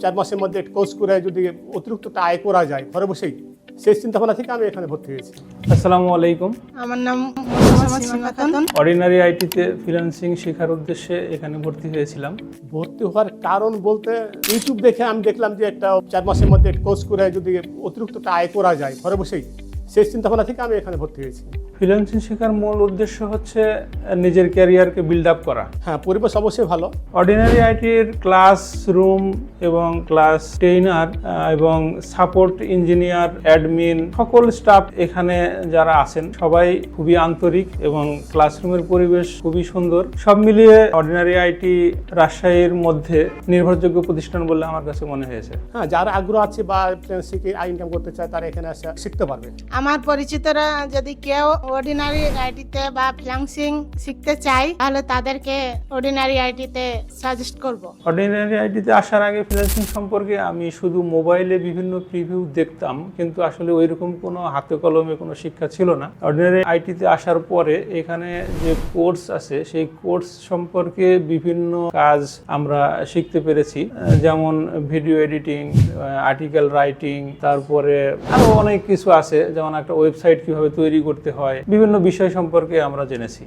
4 মাসের মধ্যে কোর্স করে যদি অতিরিক্ত আয় করা যায় ঘরে বসেই, সেই চিন্তাভাবনা থেকে আমি এখানে ভর্তি হয়েছি। আসসালামু আলাইকুম। আমার নাম সীমা খাতুন। অর্ডিনারি আইটিতে ফ্রিল্যান্সিং শেখার উদ্দেশ্যে এখানে ভর্তি হয়েছিলাম। ভর্তি হওয়ার কারণ বলতে ইউটিউব দেখে আমি দেখলাম যে একটা 4 মাসের মধ্যে কোর্স করে যদি অতিরিক্ত আয় করা যায় ঘরে বসেই, সেই চিন্তাভাবনা থেকে আমি এখানে ভর্তি হয়েছি। ফ্রিল্যান্সিং শেখার মূল উদ্দেশ্য হচ্ছে নিজের ক্যারিয়ারকে বিল্ড আপ করা। হ্যাঁ, পরিবেশ অবশ্যই ভালো। অর্ডিনারি আইটির ক্লাসরুম এবং ক্লাস ট্রেনার এবং সাপোর্ট ইঞ্জিনিয়ার, অ্যাডমিন, সকল স্টাফ এখানে যারা আছেন সবাই খুবই আন্তরিক এবং ক্লাসরুমের পরিবেশ খুবই সুন্দর। সব মিলিয়ে অর্ডিনারি আইটি রাজশাহীর মধ্যে নির্ভরযোগ্য প্রতিষ্ঠান বলে আমার কাছে মনে হয়েছে। হ্যাঁ, যারা আগ্রহ আছে বা শিখে ইনকাম করতে চায় তারা এখানে এসে শিখতে পারবে। আমার পরিচিতরা যদি কেউ অর্ডিনারি আইটিতে বা ফ্রিল্যান্সিং শিখতে চায় তাহলে তাদেরকে অর্ডিনারি আইটিতে সাজেস্ট করব। অর্ডিনারি আইটিতে আসার আগে ফ্রিল্যান্সিং সম্পর্কে আমি শুধু মোবাইলে বিভিন্ন প্রিভিউ দেখতাম, কিন্তু আসলে ওইরকম কোনো হাতে কলমে কোনো শিক্ষা ছিল না। অর্ডিনারি আইটিতে আসার পরে এখানে যে কোর্স আছে সেই কোর্স সম্পর্কে বিভিন্ন কাজ আমরা শিখতে পেরেছি, যেমন ভিডিও এডিটিং, আর্টিকেল রাইটিং, তারপরে আরো অনেক কিছু আছে, যেমন একটা ওয়েবসাইট কিভাবে তৈরি করতে হয়, বিভিন্ন বিষয় সম্পর্কে আমরা জেনেছি।